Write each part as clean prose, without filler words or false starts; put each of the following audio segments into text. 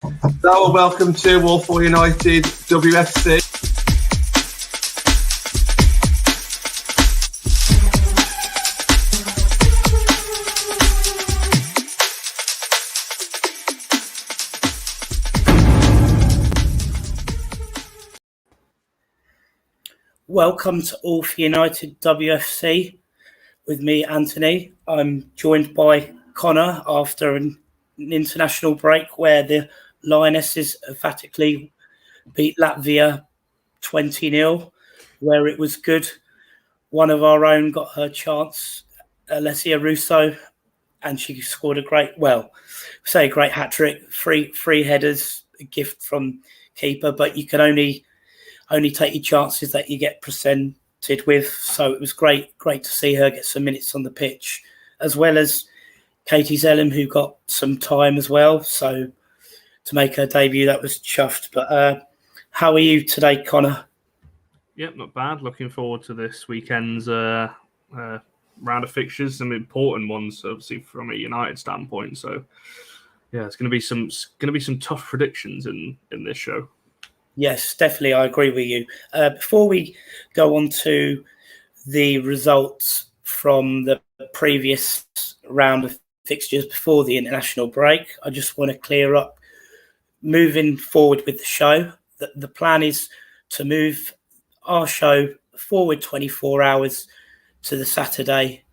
Hello and welcome to Walpole United WFC. Welcome to Walpole United WFC with me, Anthony. I'm joined by Connor after an international break where the Lionesses emphatically beat Latvia 20-0, where it was good. One of our own got her chance, Alessia Russo, and she scored a great hat-trick, three headers, a gift from keeper, but you can only take your chances that you get presented with. So it was great to see her get some minutes on the pitch, as well as Katie Zellum, who got some time as well. So to make her debut, that was chuffed. But how are you today, Connor? Yep, not bad. Looking forward to this weekend's round of fixtures, some important ones, obviously from a United standpoint. So yeah, it's going to be some tough predictions in this show. Yes, definitely. I agree with you. Before we go on to the results from the previous round of fixtures before the international break, I just want to clear up moving forward with the show. The plan is to move our show forward 24 hours to the Saturday,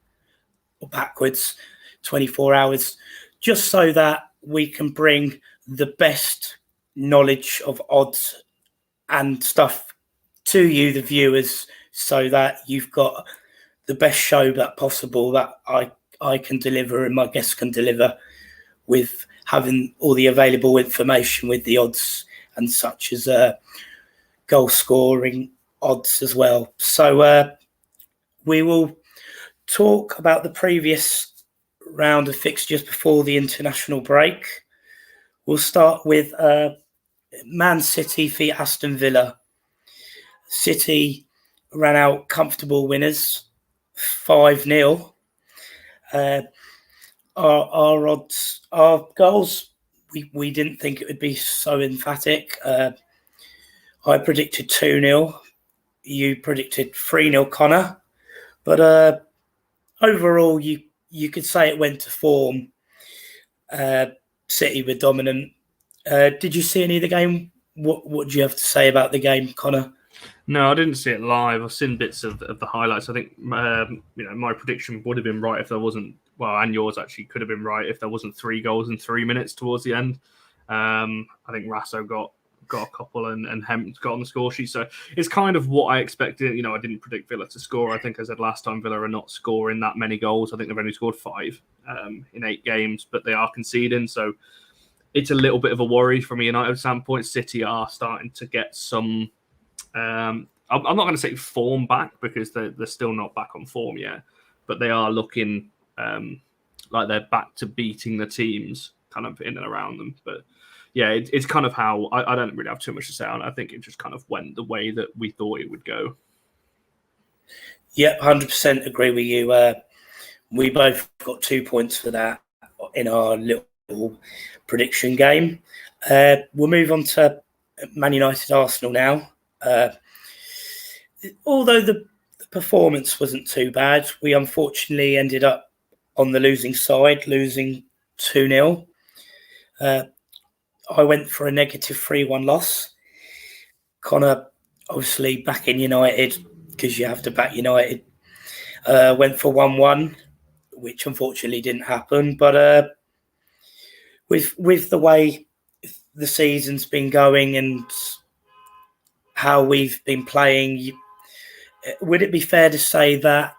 or backwards 24 hours, just so that we can bring the best knowledge of odds and stuff to you, the viewers, so that you've got the best show that possible that I can deliver and my guests can deliver, with having all the available information with the odds and such as goal scoring odds as well. So we will talk about the previous round of fixtures before the international break. We'll start with Man City v Aston Villa. City ran out comfortable winners, 5-0. Our odds, our goals, we didn't think it would be so emphatic. I predicted 2-0. You predicted 3-0, Connor. But overall, you could say it went to form. City were dominant. Did you see any of the game? What do you have to say about the game, Connor? No, I didn't see it live. I've seen bits of the highlights. I think my prediction would have been right if there wasn't. Well, and yours actually could have been right if there wasn't 3 goals in 3 minutes towards the end. I think Rasso got a couple and Hemp got on the score sheet. So it's kind of what I expected. I didn't predict Villa to score. I think I said last time Villa are not scoring that many goals. I think they've only scored 5 in 8 games, but they are conceding. So it's a little bit of a worry from a United standpoint. City are starting to get some. I'm not going to say form back because they're still not back on form yet, but they are looking like they're back to beating the teams kind of in and around them. But yeah, it's kind of how I don't really have too much to say on it. I think it just kind of went the way that we thought it would go. Yeah, 100% agree with you. We both got 2 points for that in our little prediction game. We'll move on to Man United Arsenal now. Although the performance wasn't too bad, we unfortunately ended up on the losing side, losing 2-0. I went for a negative 3-1 loss. Connor, obviously backing United, because you have to back United, went for 1-1, which unfortunately didn't happen. But with the way the season's been going and how we've been playing, would it be fair to say that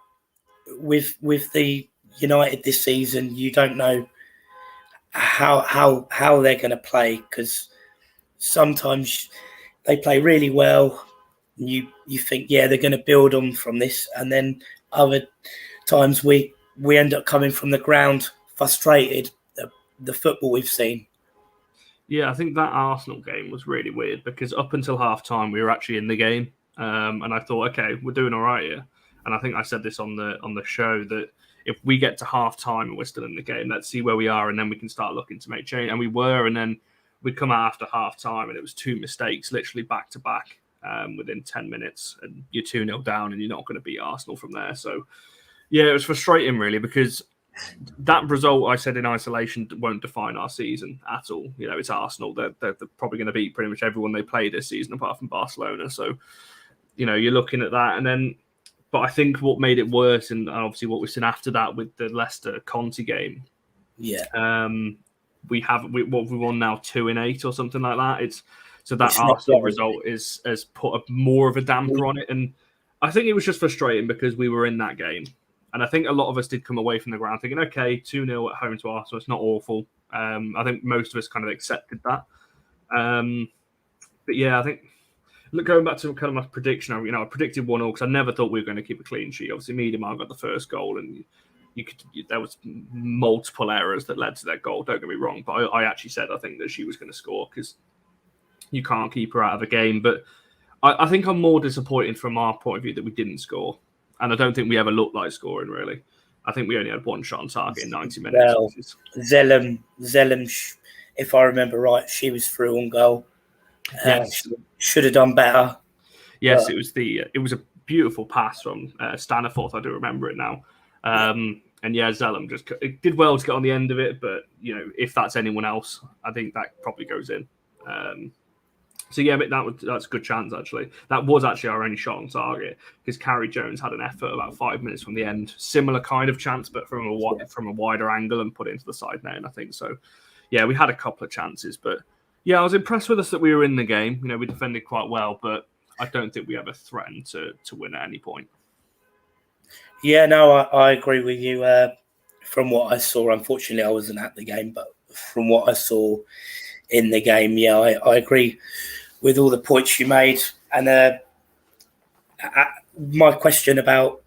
with the United this season, you don't know how they're going to play? Because sometimes they play really well, and you think, yeah, they're going to build on from this, and then other times we end up coming from the ground frustrated at the football we've seen. Yeah, I think that Arsenal game was really weird because up until half-time, we were actually in the game. And I thought, okay, we're doing all right here. And I think I said this on the show that if we get to half-time and we're still in the game, let's see where we are and then we can start looking to make change. And we were, and then we'd come out after half time and it was 2 mistakes, literally back to back within 10 minutes, and you're 2-0 down and you're not going to beat Arsenal from there. So, yeah, it was frustrating, really, because that result, I said in isolation, won't define our season at all. You know, it's Arsenal. They're probably going to beat pretty much everyone they play this season apart from Barcelona. So, you know, you're looking at that. And then, but I think what made it worse, and obviously what we've seen after that with the Leicester Conte game, we won now 2-8 or something like that. So that Arsenal result has put more of a damper on it. And I think it was just frustrating because we were in that game. And I think a lot of us did come away from the ground thinking, okay, 2-0 at home to Arsenal, it's not awful. I think most of us kind of accepted that. But yeah, I think going back to kind of my prediction, I predicted 1-0 because I never thought we were going to keep a clean sheet. Obviously, Miedemar got the first goal, and there was multiple errors that led to that goal. Don't get me wrong, but I actually said I think that she was going to score because you can't keep her out of a game. But I think I'm more disappointed from our point of view that we didn't score. And I don't think we ever looked like scoring, really. I think we only had one shot on target in 90 minutes. Well, Zellum, if I remember right, she was through on goal. Yes. Should have done better. Yes, but it was a beautiful pass from Staniforth. I do remember it now. And yeah, Zellum it did well to get on the end of it. But, you know, if that's anyone else, I think that probably goes in. So, yeah, but that's a good chance, actually. That was actually our only shot on target because Carrie Jones had an effort about 5 minutes from the end. Similar kind of chance, but from a wider angle and put it into the side net, I think. So, yeah, we had a couple of chances. But, yeah, I was impressed with us that we were in the game. You know, we defended quite well, but I don't think we ever threatened to win at any point. Yeah, no, I agree with you. From what I saw, unfortunately, I wasn't at the game, but from what I saw in the game, yeah, I agree with all the points you made. And my question about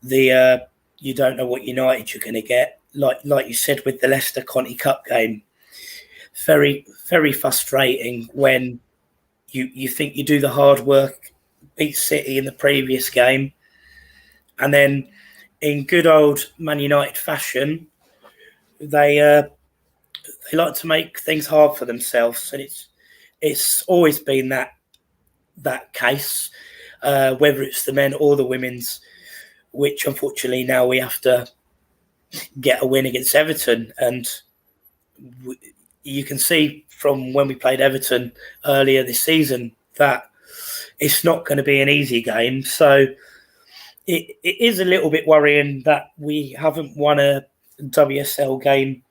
the you don't know what United you're going to get, like you said with the Leicester Conti Cup game, very, very frustrating when you think you do the hard work, beat City in the previous game, and then in good old Man United fashion, they like to make things hard for themselves, and it's always been that case, whether it's the men or the women's, which unfortunately now we have to get a win against Everton. And you can see from when we played Everton earlier this season that it's not going to be an easy game. So it is a little bit worrying that we haven't won a WSL game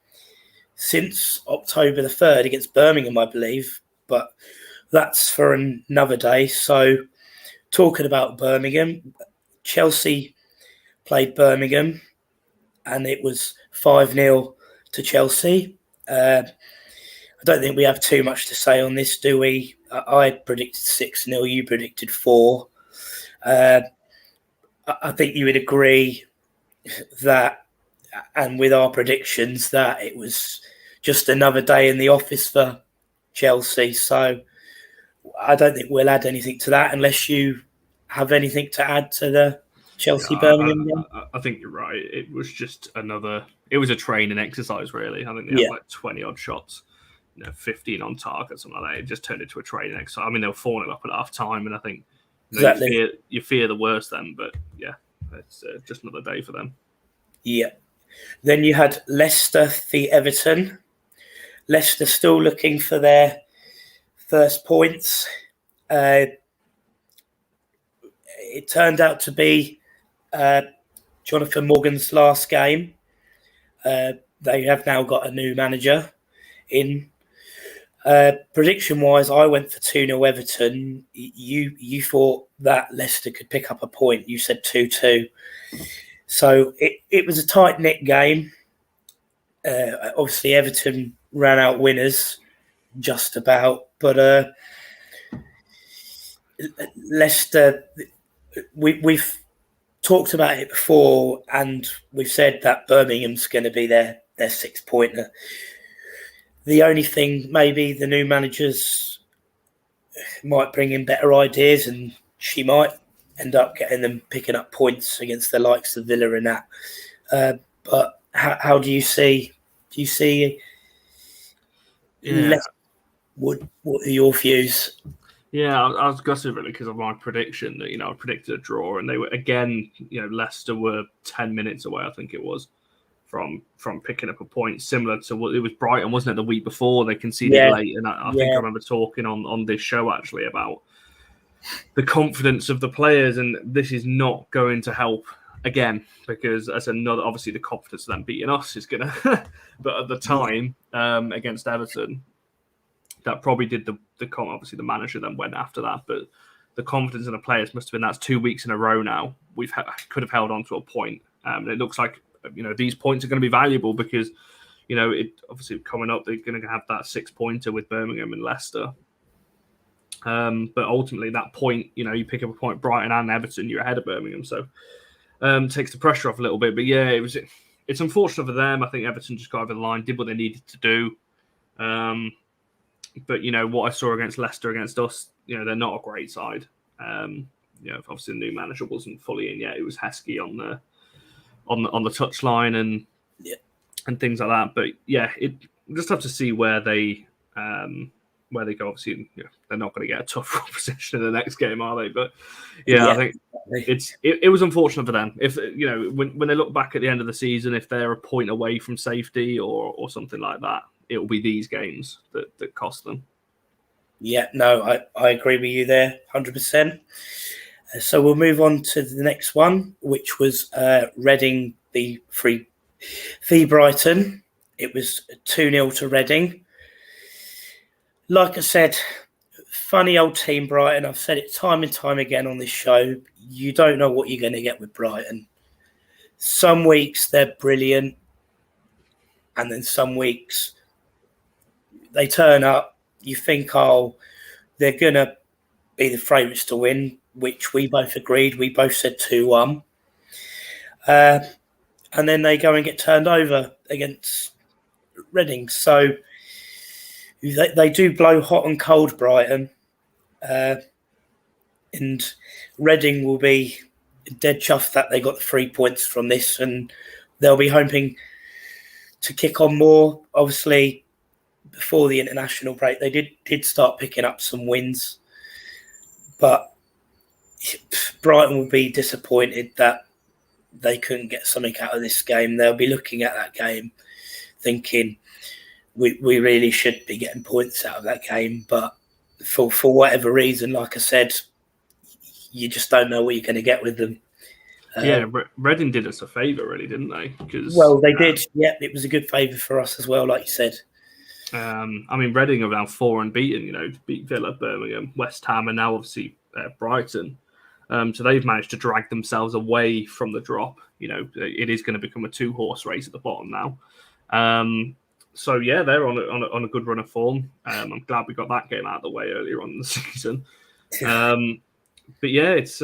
since October the 3rd against Birmingham, I believe. But that's for another day. So talking about Birmingham, Chelsea played Birmingham and it was 5-0 to Chelsea. I don't think we have too much to say on this, do we? I predicted 6-0, you predicted 4. I think you would agree that, and with our predictions, that it was just another day in the office for Chelsea. So I don't think we'll add anything to that unless you have anything to add to the Chelsea-Birmingham game. I think you're right. It was just it was a training exercise, really. I think they had like 20-odd shots, 15 on target, something like that. It just turned into a training exercise. I mean, they were 4-0 up at half-time, and I think you fear the worst then, but yeah, it's just another day for them. Yeah. Then you had Leicester v Everton. Leicester still looking for their first points. It turned out to be Jonathan Morgan's last game. They have now got a new manager in. Prediction-wise, I went for 2-0 Everton. You thought that Leicester could pick up a point. You said 2-2. So it was a tight-knit game. Obviously, Everton ran out winners just about. But Leicester, we've talked about it before, and we've said that Birmingham's going to be their 6-pointer. The only thing, maybe the new managers might bring in better ideas, and she might end up getting them picking up points against the likes of Villa and that. But how do you see? Do you see? Yeah. What are your views? Yeah, I was gutted really because of my prediction that I predicted a draw, and they were again. Leicester were 10 minutes away, I think it was, from picking up a point, similar to what it was Brighton, wasn't it? The week before they conceded late, and I think I remember talking on this show actually about the confidence of the players, and this is not going to help again because as another, obviously the confidence of them beating us is gonna, but at the time against Everton. That probably did the obviously the manager then went after that, but the confidence in the players must have been that's 2 weeks in a row now. Could have held on to a point. And it looks like these points are going to be valuable because it obviously coming up they're going to have that 6-pointer with Birmingham and Leicester. But ultimately that point, you pick up a point, Brighton and Everton, you're ahead of Birmingham, so takes the pressure off a little bit. But yeah, it's unfortunate for them. I think Everton just got over the line, did what they needed to do. But what I saw against Leicester, against us, they're not a great side. Obviously the new manager wasn't fully in yet. It was Heskey on the touchline and things like that. But yeah, we'll just have to see where they go. Obviously, they're not going to get a tough opposition in the next game, are they? But I think it was unfortunate for them. If when they look back at the end of the season, if they're a point away from safety or something like that, it will be these games that cost them. Yeah, no, I agree with you there, 100%. So we'll move on to the next one, which was Reading v Brighton. It was 2-0 to Reading. Like I said, funny old team Brighton. I've said it time and time again on this show. You don't know what you're going to get with Brighton. Some weeks they're brilliant, and then some weeks they turn up, you think, they're going to be the favourites to win, which we both agreed. We both said 2-1. And then they go and get turned over against Reading. So they do blow hot and cold, Brighton. And Reading will be dead chuffed that they got the 3 points from this, and they'll be hoping to kick on more. Obviously, before the international break, they did start picking up some wins, but Brighton will be disappointed that they couldn't get something out of this game. They'll be looking at that game thinking we really should be getting points out of that game, but for whatever reason, like I said, you just don't know what you're going to get with them. Reading did us a favour, really, didn't they? Well, they did. Yeah, it was a good favour for us as well, like you said. Reading are now 4 unbeaten, beat Villa, Birmingham, West Ham, and now obviously Brighton. So they've managed to drag themselves away from the drop. It is going to become a 2-horse race at the bottom now. So yeah, they're on a good run of form. I'm glad we got that game out of the way earlier on in the season. But yeah, it's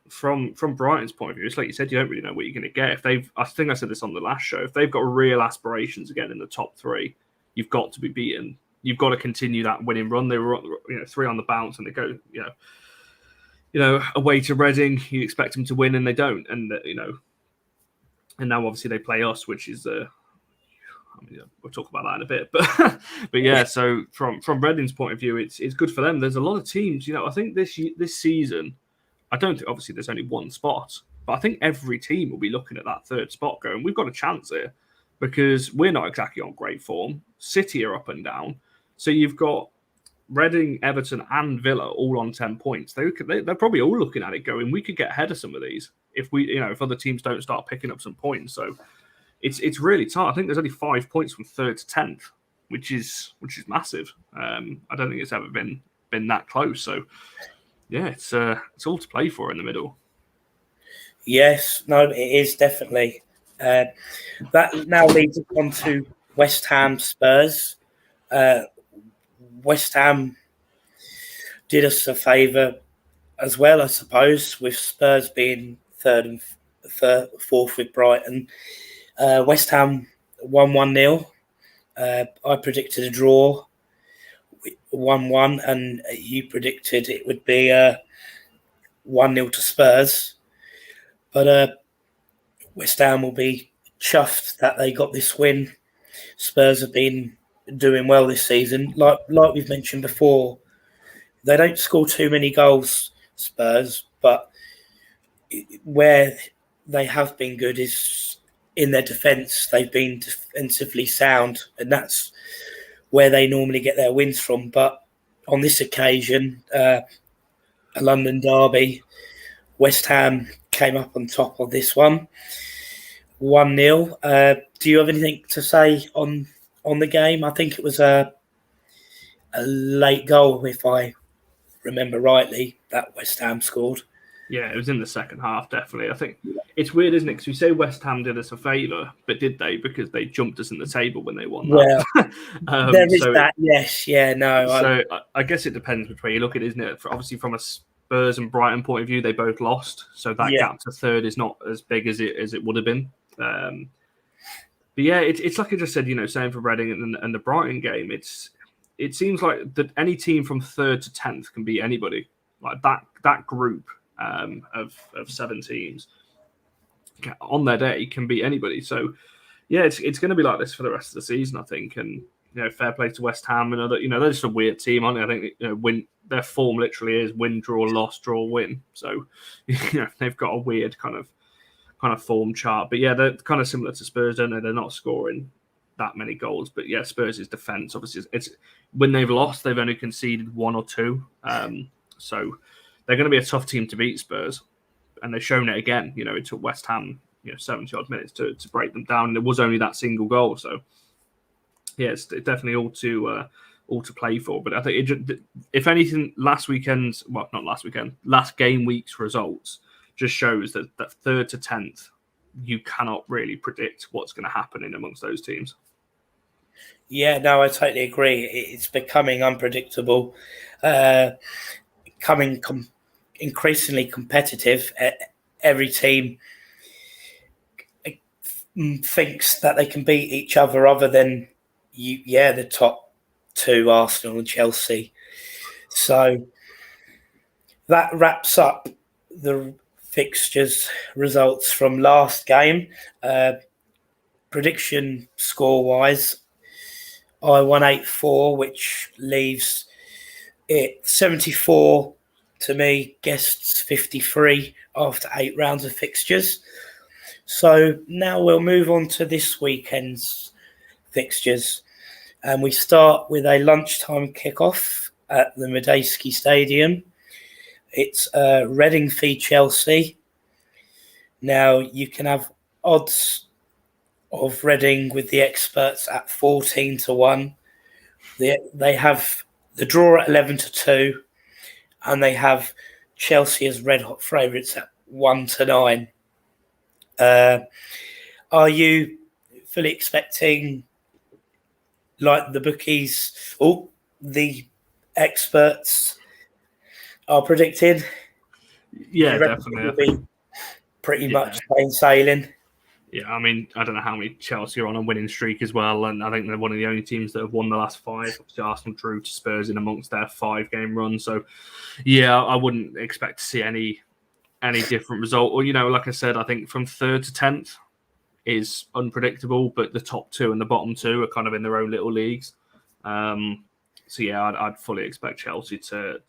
from Brighton's point of view, it's like you said, you don't really know what you're going to get. I think I said this on the last show, if they've got real aspirations again in the top 3, you've got to be beaten. You've got to continue that winning run. They were 3 on the bounce, and they go away to Reading. You expect them to win, and they don't. And and now obviously they play us, which is we'll talk about that in a bit. But yeah, so from Reading's point of view, it's good for them. There's a lot of teams. I think this season, I don't think obviously there's only one spot, but I think every team will be looking at that 3rd spot going, we've got a chance here because we're not exactly on great form. City are up and down. So you've got Reading, Everton and Villa all on 10 points. They're probably all looking at it going, we could get ahead of some of these if if other teams don't start picking up some points. So it's really tight. I think there's only 5 points from 3rd to 10th, which is massive. I don't think it's ever been that close. So yeah, it's all to play for in the middle. Yes, no, it is definitely. That now leads us on to West Ham Spurs. West Ham did us a favour as well, I suppose, with Spurs being 3rd and 4th with Brighton. West Ham won 1-0. I predicted a draw, 1-1, and you predicted it would be 1-0 to Spurs. But West Ham will be chuffed that they got this win. Spurs have been doing well this season. Like we've mentioned before, they don't score too many goals, Spurs, but where they have been good is in their defence. They've been defensively sound, and that's where they normally get their wins from. But on this occasion, a London derby, West Ham came up on top of this one, 1-0. Do you have anything to say on the game? I think it was a late goal, if I remember rightly, that West Ham scored. Yeah, it was in the second half, definitely. I think it's weird, isn't it? Because we say West Ham did us a favour, but did they? Because they jumped us in the table when they won that. Well, there is that, yes. Yeah, no. So I guess it depends which way you look at it, isn't it? Obviously, from a Spurs and Brighton point of view, they both lost. So that gap to third is not as big as it would have been. But yeah, it's like I just said, same for Reading and the Brighton game. It seems like that any team from 3rd to 10th can beat anybody. Like that group of 7 teams on their day can beat anybody. So yeah, it's going to be like this for the rest of the season, I think. And fair play to West Ham and other. They're just a weird team, aren't they? I think win their form literally is win, draw, loss, draw, win. So they've got a weird kind of form chart. But yeah, they're kind of similar to Spurs, don't they? They're not scoring that many goals, but yeah, Spurs' defense obviously it's when they've lost, they've only conceded 1 or 2. So they're going to be a tough team to beat, Spurs, and they've shown it again. It took West Ham 70 odd minutes to break them down, and it was only that single goal. So yeah, it's definitely all to play for. But I think if anything, last game week's results just shows that 3rd to 10th, you cannot really predict what's going to happen in amongst those teams. Yeah, no, I totally agree. It's becoming unpredictable, becoming increasingly competitive. Every team thinks that they can beat each other than the top 2, Arsenal and Chelsea. So that wraps up the fixtures results from last game. Prediction score-wise, I won 8-4, which leaves it 74 to me, guests 53 after 8 rounds of fixtures. So now we'll move on to this weekend's fixtures. And we start with a lunchtime kickoff at the Medeski Stadium. It's Reading v Chelsea. Now, you can have odds of Reading with the experts at 14 to 1. They have the draw at 11 to 2, and they have Chelsea as red hot favourites at 1 to 9. Are you fully expecting, like the bookies, the experts are predicting? Yeah, definitely. Pretty much plain sailing. Yeah, I mean, I don't know how many Chelsea are on a winning streak as well, and I think they're one of the only teams that have won the last 5. Obviously, Arsenal drew to Spurs in amongst their 5-game run. So, yeah, I wouldn't expect to see any different result. Or, like I said, I think from 3rd to 10th is unpredictable, but the top 2 and the bottom 2 are kind of in their own little leagues. So, yeah, I'd fully expect Chelsea to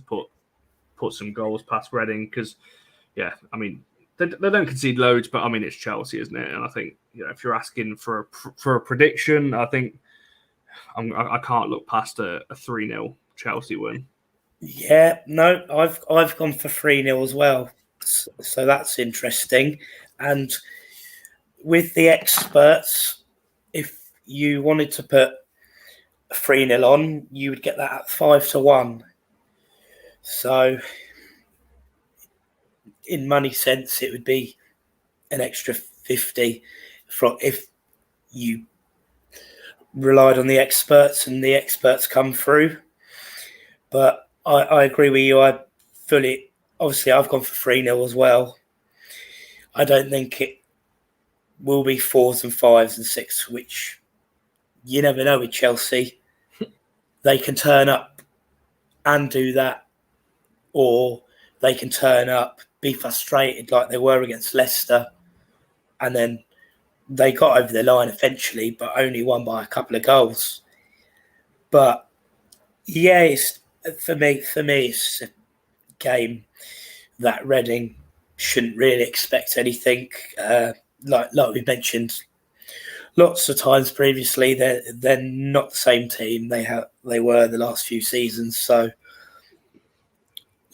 put some goals past Reading because, yeah, I mean, they don't concede loads, but I mean, it's Chelsea, isn't it? And I think if you're asking for a prediction, I think I can't look past a 3-0 Chelsea win. Yeah, no, I've gone for 3-0 as well, so that's interesting. And with the experts, if you wanted to put 3-0 on, you would get that at 5 to 1. So, in money sense, it would be an extra 50 if you relied on the experts and the experts come through. But I agree with you. Obviously, I've gone for 3-0 as well. I don't think it will be 4s and 5s and 6, which you never know with Chelsea. They can turn up and do that, or they can turn up, be frustrated like they were against Leicester, and then they got over the line eventually, but only won by a couple of goals. But yeah, it's for me. It's a game that Reading shouldn't really expect anything. Like we mentioned lots of times previously, they're not the same team they were the last few seasons. So,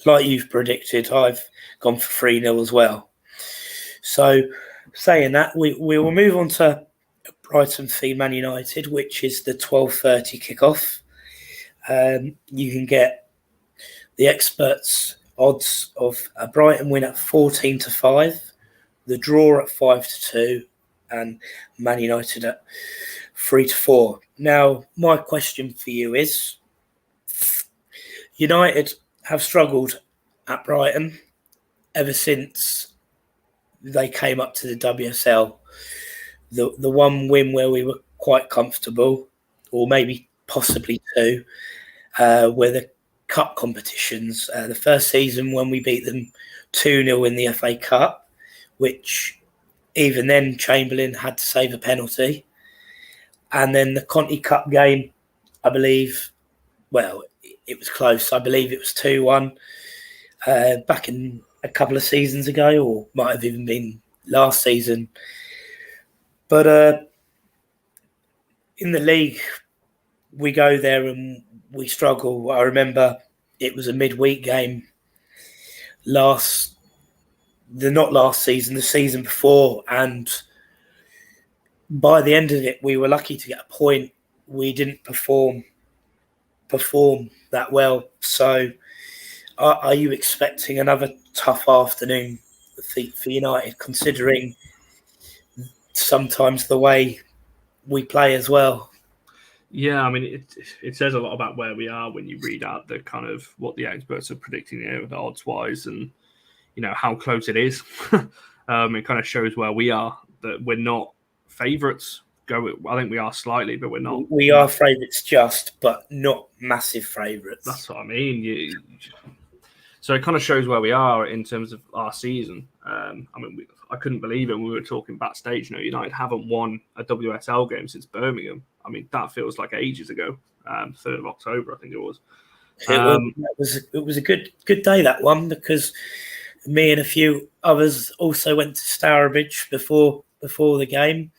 like you've predicted, I've gone for 3-0 as well. So, saying that, we will move on to Brighton v Man United, which is the 12:30 kickoff. You can get the experts' odds of a Brighton win at 14-5, the draw at 5-2, and Man United at 3-4. Now, my question for you is: United have struggled at Brighton ever since they came up to the WSL. The one win where we were quite comfortable, or maybe possibly two, were the cup competitions. The first season when we beat them 2-0 in the FA Cup, which even then Chamberlain had to save a penalty. And then the Conti Cup game, I believe, well, it was close. I believe it was 2-1 back in a couple of seasons ago, or might have even been last season. But in the league, we go there and we struggle. I remember it was a midweek game not last season, the season before, and by the end of it, we were lucky to get a point. We didn't perform that well. So, are you expecting another tough afternoon for United, considering sometimes the way we play as well? Yeah, I mean, it says a lot about where we are when you read out the kind of what the experts are predicting, the odds wise, and how close it is. It kind of shows where we are, that we're not favourites. I think we are slightly, but we're not. We are favourites, but not massive favourites. That's what I mean. So it kind of shows where we are in terms of our season. I couldn't believe it when we were talking backstage. United haven't won a WSL game since Birmingham. I mean, that feels like ages ago. 3rd of October, I think it was. It was a good day, that one, because me and a few others also went to Stourbridge before the game.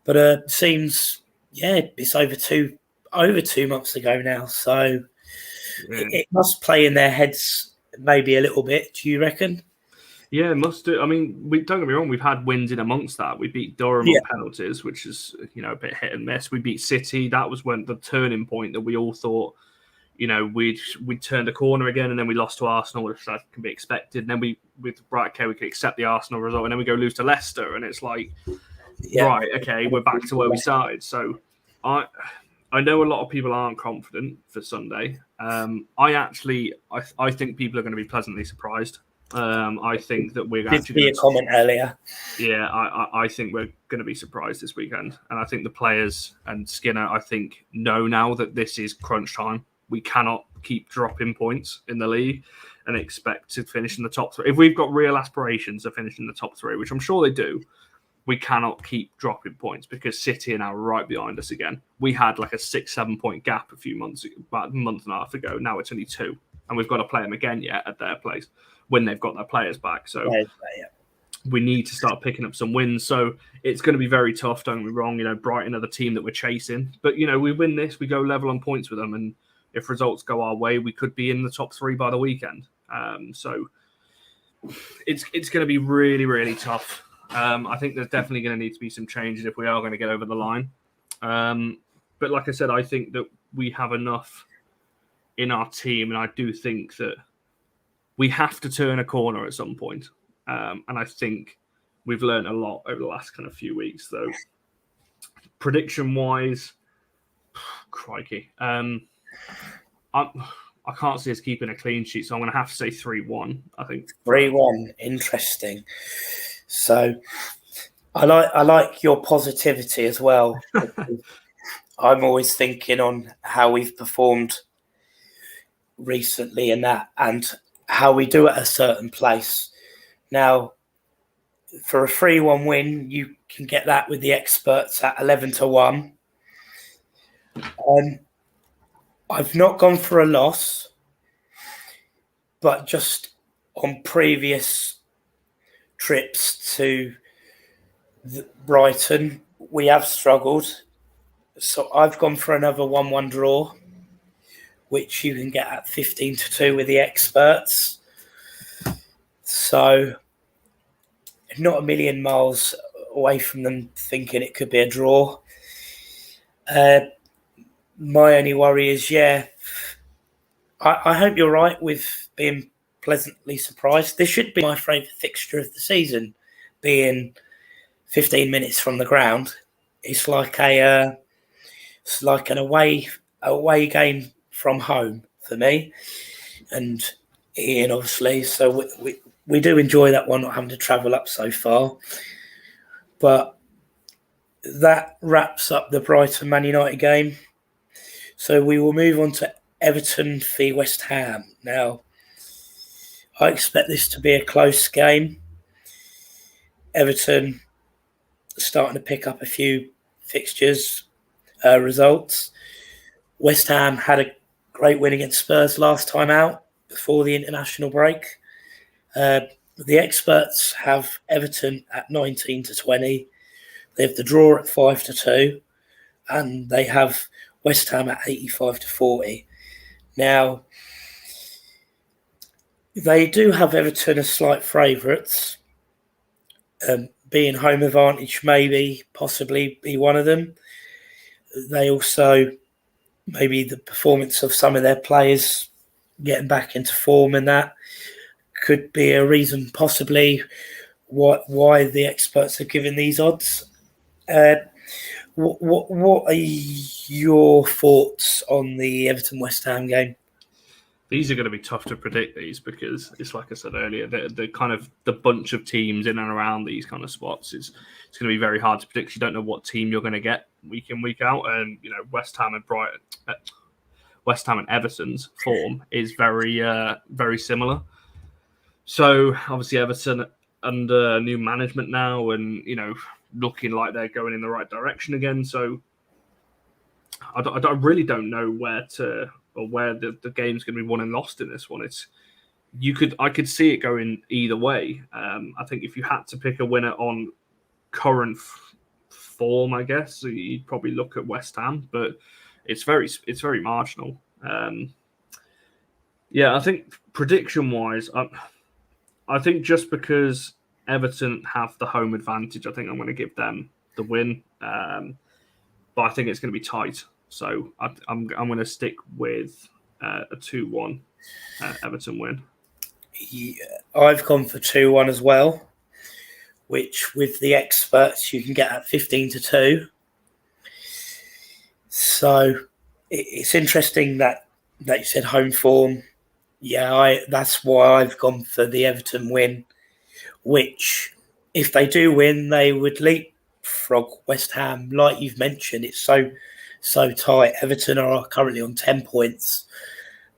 But seems, it's over 2 months ago now. So it must play in their heads maybe a little bit. Do you reckon? Yeah, it must do. I mean, don't get me wrong. We've had wins in amongst that. We beat Durham on penalties, which is a bit hit and miss. We beat City. That was when the turning point that we all thought, we'd turned a corner again, and then we lost to Arsenal, which can be expected. And then with okay, we could accept the Arsenal result, and then we go lose to Leicester, and it's like, right, okay, we're back to where we started. So I know a lot of people aren't confident for Sunday. I think people are going to be pleasantly surprised. I think that we're going to be a comment earlier. Yeah, I think we're going to be surprised this weekend, and I think the players and Skinner, I think, know now that this is crunch time. We cannot keep dropping points in the league and expect to finish in the top 3. If we've got real aspirations of finishing in the top 3, which I'm sure they do, we cannot keep dropping points because City are now right behind us again. We had like a 6-7 point gap about a month and a half ago. Now it's only 2, and we've got to play them again at their place when they've got their players back. So we need to start picking up some wins. So it's going to be very tough, don't get me wrong. Brighton are the team that we're chasing. But, we win this, we go level on points with them. And if results go our way, we could be in the top 3 by the weekend. So it's going to be really, really tough. I think there's definitely going to need to be some changes if we are going to get over the line. But like I said, I think that we have enough in our team. And I do think that we have to turn a corner at some point. And I think we've learned a lot over the last kind of few weeks, though. Prediction-wise, crikey. I can't see us keeping a clean sheet, so I'm going to have to say 3-1, I think. 3-1, interesting. So I like your positivity as well. I'm always thinking on how we've performed recently and how we do at a certain place. Now, for a 3-1 win, you can get that with the experts at 11-1. I've not gone for a loss, but just on previous trips to Brighton, we have struggled. So I've gone for another 1-1 draw, which you can get at 15-2 with the experts. So not a million miles away from them thinking it could be a draw. My only worry is, I hope you're right with being pleasantly surprised. This should be my favourite fixture of the season, being 15 minutes from the ground. It's like an away game from home for me, and Ian obviously. So we do enjoy that one, not having to travel up so far. But that wraps up the Brighton Man United game. So we will move on to Everton v West Ham. Now, I expect this to be a close game. Everton starting to pick up a few fixtures, results. West Ham had a great win against Spurs last time out before the international break. The experts have Everton at 19-20. They have the draw at 5-2, and they have West Ham at 85-40. Now, they do have Everton as slight favourites. Being home advantage, possibly be one of them. They also, maybe the performance of some of their players getting back into form, and that could be a reason possibly why the experts are giving these odds. What are your thoughts on the Everton West Ham game? These are going to be tough to predict, because it's like I said earlier, the kind of the bunch of teams in and around these kind of spots it's going to be very hard to predict. You don't know what team you're going to get week in, week out, and West Ham and Everton's form is very similar. So obviously Everton under new management now, and looking like they're going in the right direction again. So I really don't know where the game's going to be won and lost in this one. I could see it going either way. I think if you had to pick a winner on current form, I guess you'd probably look at West Ham, but it's very marginal. I think prediction wise, I think just because Everton have the home advantage, I think I'm going to give them the win. But I think it's going to be tight. So I'm going to stick with a 2-1 Everton win. Yeah, I've gone for 2-1 as well, which with the experts you can get at 15-2. So it's interesting that you said home form. Yeah, that's why I've gone for the Everton win, which if they do win, they would leapfrog West Ham. Like you've mentioned, it's so tight. Everton are currently on 10 points,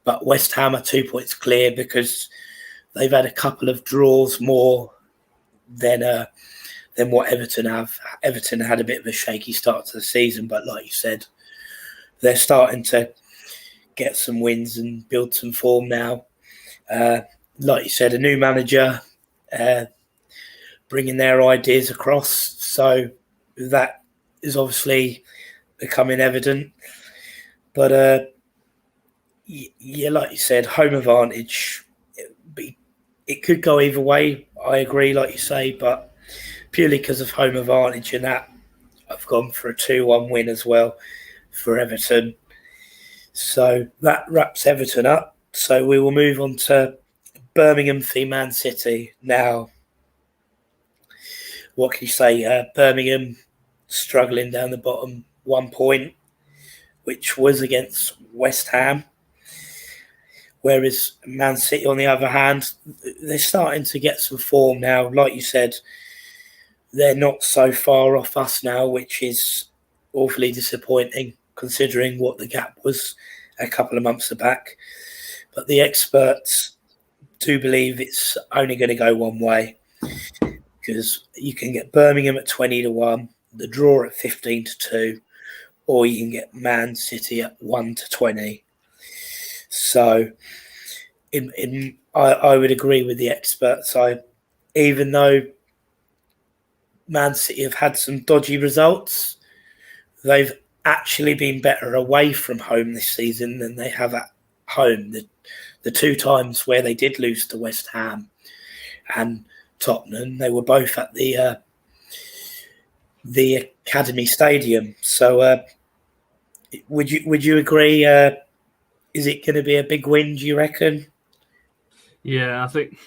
but West Ham are 2 points clear because they've had a couple of draws more than what Everton have. Everton had a bit of a shaky start to the season, but like you said, they're starting to get some wins and build some form now. Like you said, a new manager bringing their ideas across, so that is obviously becoming evident. But like you said, home advantage. It could go either way. I agree, like you say, but purely because of home advantage and that, I've gone for a 2-1 win as well for Everton. So that wraps Everton up. So we will move on to Birmingham v Man City. Now, what can you say? Birmingham struggling down the bottom, 1 point, which was against West Ham. Whereas Man City, on the other hand, they're starting to get some form now. Like you said, they're not so far off us now, which is awfully disappointing considering what the gap was a couple of months back. But the experts do believe it's only going to go one way, because you can get Birmingham at 20-1, the draw at 15-2, or you can get Man City at 1-20. So, I would agree with the experts. Even though Man City have had some dodgy results, they've actually been better away from home this season than they have at home. The two times where they did lose to West Ham and Tottenham, they were both at the Academy Stadium. So, would you agree? Is it going to be a big win? Do you reckon? Yeah, I think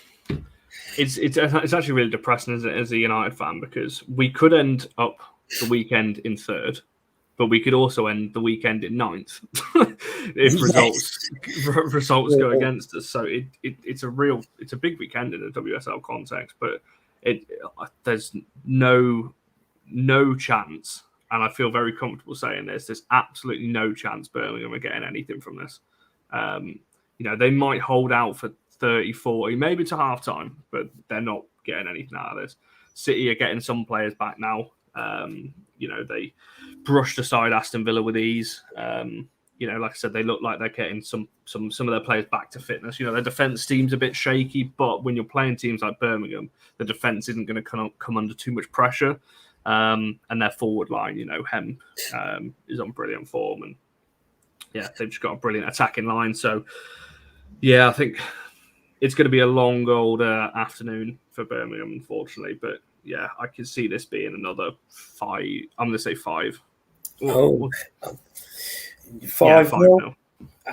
it's actually really depressing, isn't it, as a United fan, because we could end up the weekend in third, but we could also end the weekend in ninth if results go against us. So it's a big weekend in a WSL context, but there's no chance, and I feel very comfortable saying this. There's absolutely no chance Birmingham are getting anything from this. They might hold out for 30, 40, maybe to half time, but they're not getting anything out of this. City are getting some players back now. They brushed aside Aston Villa with ease. Like I said, they look like they're getting some of their players back to fitness. Their defence team's a bit shaky, but when you're playing teams like Birmingham, the defence isn't going to come under too much pressure. And their forward line, Hem is on brilliant form, and they've just got a brilliant attacking line. So, I think it's going to be a long old afternoon for Birmingham, unfortunately. But I can see this being another 5. I'm going to say 5. 5-0.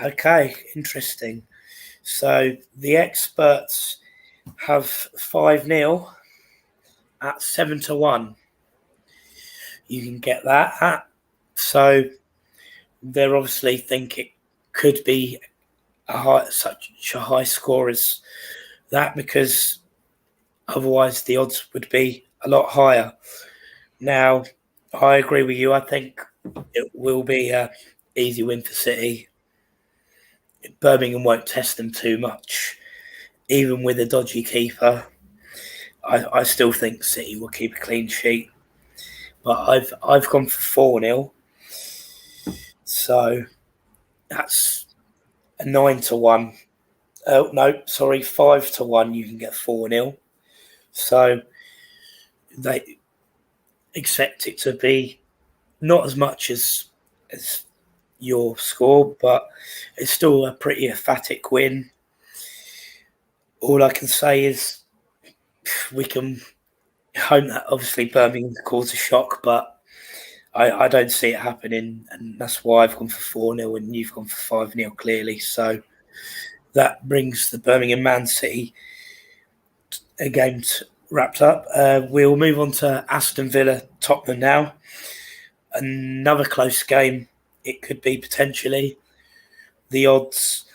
Okay, interesting. So the experts have 5-0 at 7-1. You can get that. So they obviously think it could be such a high score as that, because otherwise the odds would be a lot higher. Now, I agree with you. I think it will be an easy win for City. Birmingham won't test them too much, even with a dodgy keeper. I still think City will keep a clean sheet, but I've gone for 4-0. So that's a 9-1. Oh no, sorry, 5-1. You can get 4-0. So they expect it to be not as much as your score, but it's still a pretty emphatic win. All I can say is we can hope that obviously Birmingham cause a shock, but I don't see it happening, and that's why I've gone for 4-0 and you've gone for 5-0 clearly. So that brings the Birmingham Man City game wrapped up. We'll move on to Aston Villa Tottenham now. Another close game. It could be potentially. The odds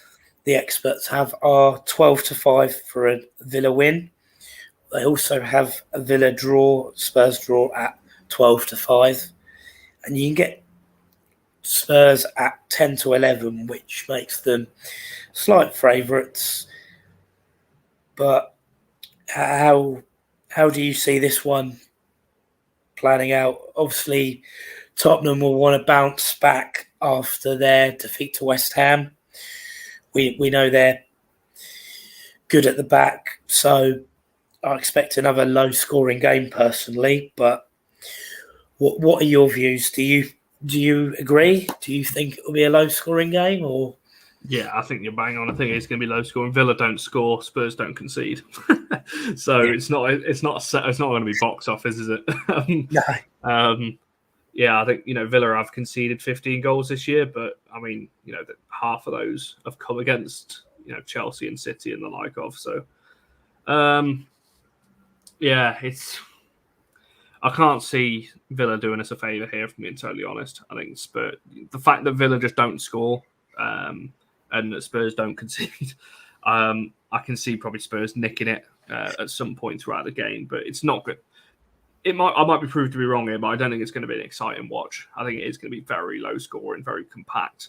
the experts have are 12-5 for a Villa win. They also have a Villa draw, Spurs draw at 12-5. And you can get Spurs at 10-11, which makes them slight favourites. But how do you see this one planning out? Obviously, Tottenham will want to bounce back after their defeat to West Ham. We know they're good at the back, so I expect another low-scoring game personally. But what are your views? Do you agree? Do you think it will be a low-scoring game, or? Yeah, I think you're bang on. I think it's going to be low scoring. Villa don't score, Spurs don't concede, so it's not going to be box office, is it? No. I think Villa have conceded 15 goals this year, but I mean half of those have come against Chelsea and City and the like of. So it's. I can't see Villa doing us a favour here, if I'm being totally honest. I think the fact that Villa just don't score and that Spurs don't concede, I can see probably Spurs nicking it at some point throughout the game, but it's not good. I might be proved to be wrong here, but I don't think it's going to be an exciting watch. I think it is going to be very low scoring, very compact,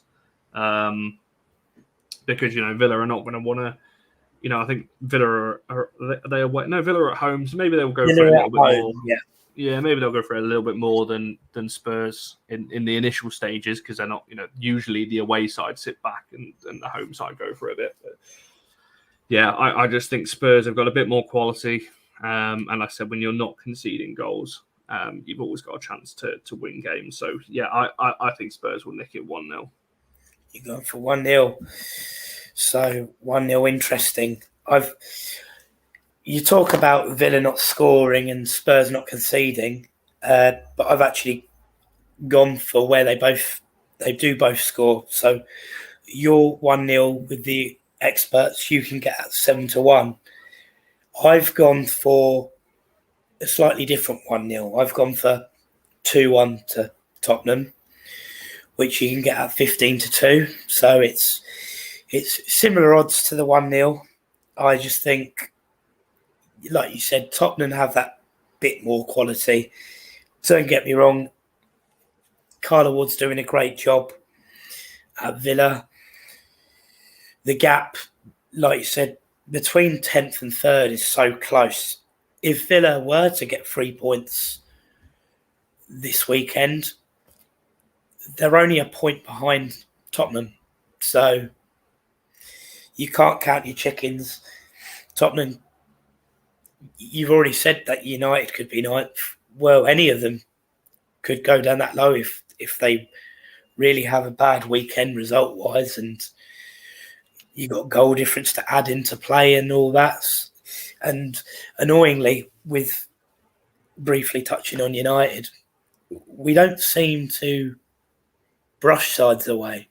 because Villa are not going to want to. I think Villa are they away? No, Villa are at home, so maybe they'll go for a little bit more. Yeah. Yeah, maybe they'll go for it a little bit more than Spurs in the initial stages, because they're not, usually the away side sit back and the home side go for it a bit. But yeah, I just think Spurs have got a bit more quality. And like I said, when you're not conceding goals, you've always got a chance to win games. So yeah, I think Spurs will nick it 1-0. You're going for 1-0. So 1-0, interesting. You talk about Villa not scoring and Spurs not conceding, but I've actually gone for where they do both score. So you're 1-0 with the experts, you can get at 7-1. I've gone for a slightly different 1-0. I've gone for 2-1 to Tottenham, which you can get at 15-2. So it's similar odds to the 1-0. I just think, like you said, Tottenham have that bit more quality. Don't get me wrong, Carla Wood's doing a great job at Villa. The gap, like you said, between 10th and 3rd is so close. If Villa were to get 3 points this weekend, they're only a point behind Tottenham. So you can't count your chickens. Tottenham, you've already said that United could be 9th. Well, any of them could go down that low if they really have a bad weekend result-wise, and you got goal difference to add into play and all that. And annoyingly, with briefly touching on United, we don't seem to brush sides away.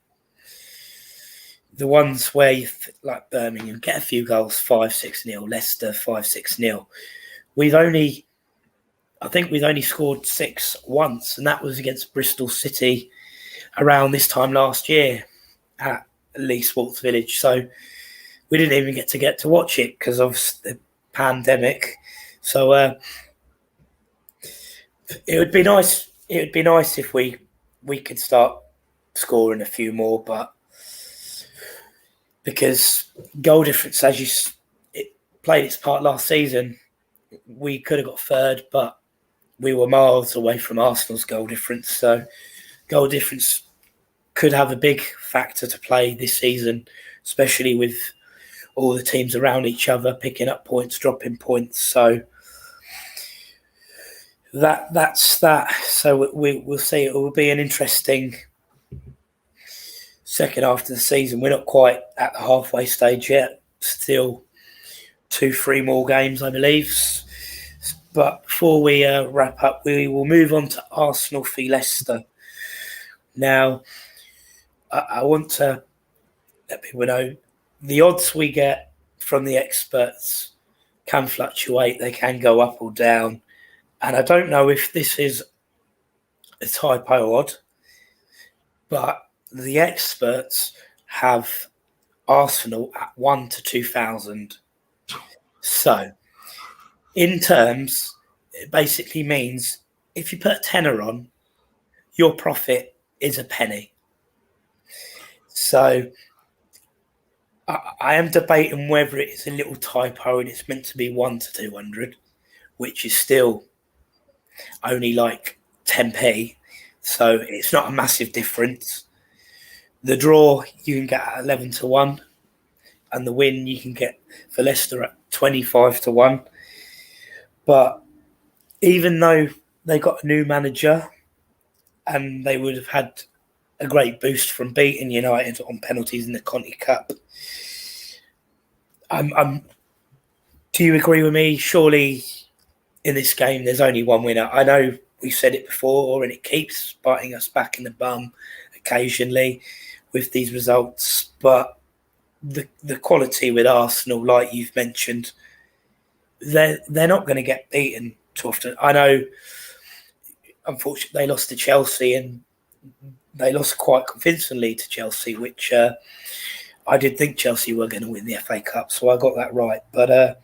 The ones where you like Birmingham get a few goals, 5-6-0, Leicester 5-6-0. I think we've only scored 6 once, and that was against Bristol City around this time last year at Lee Sports Village. So we didn't even get to watch it because of the pandemic. So it would be nice. It would be nice if we could start scoring a few more, but because goal difference, as it played its part last season, we could have got 3rd, but we were miles away from Arsenal's goal difference. So goal difference could have a big factor to play this season, especially with all the teams around each other picking up points, dropping points. So that's that. So we'll see. It will be an interesting second half of the season. We're not quite at the halfway stage yet. Still 2-3 more games, I believe. But before we wrap up, we will move on to Arsenal v Leicester. Now, I want to let people know the odds we get from the experts can fluctuate. They can go up or down. And I don't know if this is a typo odd, but the experts have Arsenal at 1 to 2,000. So, in terms, it basically means if you put a tenner on, your profit is a penny. So, I am debating whether it is a little typo and it's meant to be 1 to 200, which is still only like 10p. So, it's not a massive difference. The draw you can get at 11 to 1, and the win you can get for Leicester at 25 to 1. But even though they got a new manager and they would have had a great boost from beating United on penalties in the Conti Cup, do you agree with me? Surely in this game there's only one winner. I know we've said it before and it keeps biting us back in the bum occasionally with these results, but the quality with Arsenal, like you've mentioned, they're not going to get beaten too often. I know, unfortunately, they lost to Chelsea and they lost quite convincingly to Chelsea, which I did think Chelsea were going to win the FA Cup, so I got that right. But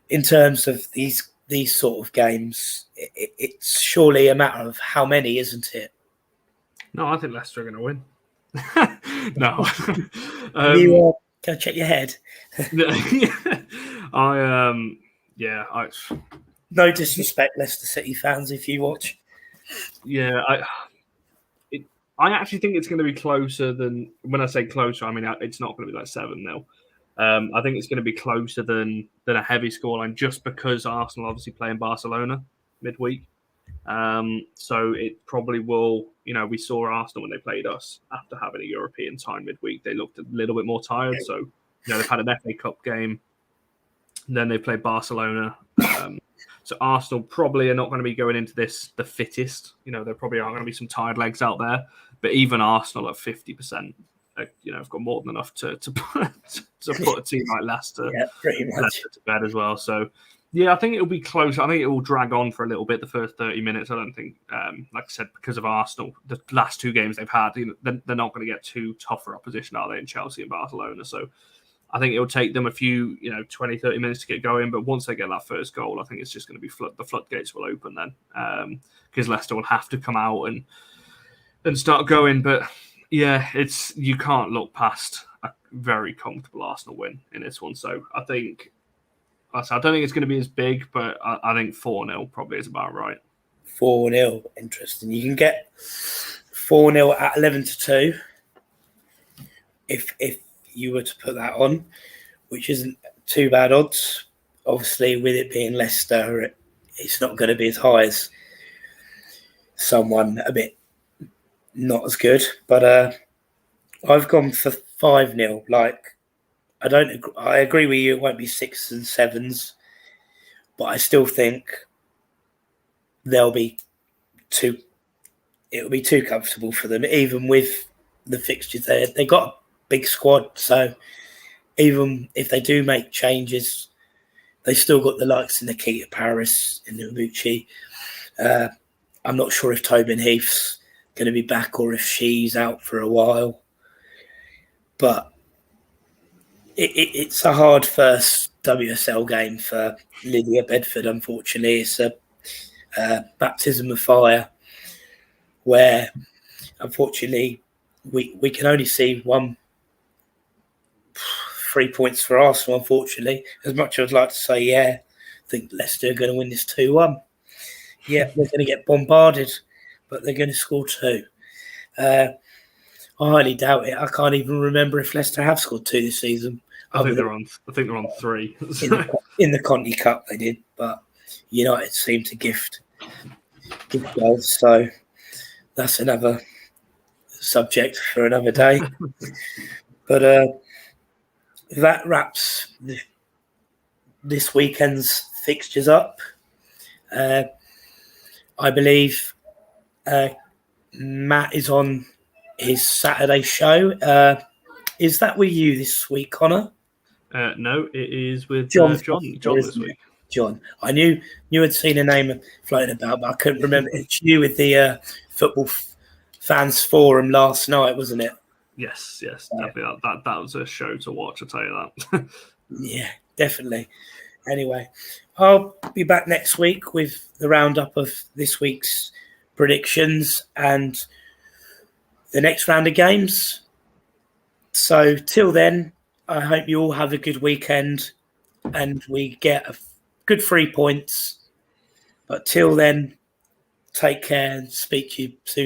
in terms of these sort of games, it's surely a matter of how many, isn't it? No, I think Leicester are going to win. No. You go check your head. No disrespect, Leicester City fans, if you watch. Yeah, I actually think it's going to be closer than, when I say closer, I mean it's not going to be like 7-0. I think it's going to be closer than a heavy scoreline, just because Arsenal obviously playing Barcelona midweek. So it probably will, we saw Arsenal when they played us after having a European time midweek. They looked a little bit more tired. So, they've had an FA Cup game. Then they played Barcelona. So Arsenal probably are not going to be going into this the fittest. There probably are going to be some tired legs out there. But even Arsenal at 50%, have got more than enough to put a team like Leicester, pretty much. Leicester to bed as well. So, yeah, I think it'll be close. I think it will drag on for a little bit, the first 30 minutes. I don't think, like I said, because of Arsenal, the last 2 games they've had, they're not going to get too tougher opposition, are they, in Chelsea and Barcelona? So I think it'll take them a few, 20, 30 minutes to get going. But once they get that first goal, I think it's just going to be the floodgates will open then, because Leicester will have to come out and start going. But yeah, you can't look past a very comfortable Arsenal win in this one. So I don't think it's going to be as big, but I think 4-0 probably is about right. 4-0, interesting. You can get 4-0 at 11-2 if you were to put that on, which isn't too bad odds. Obviously, with it being Leicester, it's not going to be as high as someone a bit not as good. But I've gone for 5-0. I agree with you. It won't be 6s and 7s, but I still think it'll be too comfortable for them, even with the fixtures. They got a big squad, so even if they do make changes, they still got the likes of Nikita Paris and Nubuchi. I'm not sure if Tobin Heath's going to be back or if she's out for a while, but it's a hard first WSL game for Lydia Bedford, unfortunately. It's a baptism of fire where, unfortunately, we can only see 3 points for Arsenal, unfortunately. As much as I'd like to say, yeah, I think Leicester are going to win this 2-1. Yeah, they're going to get bombarded, but they're going to score 2. I highly doubt it. I can't even remember if Leicester have scored 2 this season. I think they're on 3. In the Conti Cup, they did, but United seem to gift goals. So that's another subject for another day. But that wraps this weekend's fixtures up. I believe Matt is on his Saturday show. Is that with you this week, Connor? No, it is with John this week. John. I knew I'd seen a name floating about, but I couldn't remember. It's you with the Football Fans Forum last night, wasn't it? Yes, definitely. That was a show to watch, I'll tell you that. Yeah, definitely. Anyway, I'll be back next week with the roundup of this week's predictions and the next round of games. So till then, I hope you all have a good weekend and we get a good 3 points. But till then, take care and speak to you soon.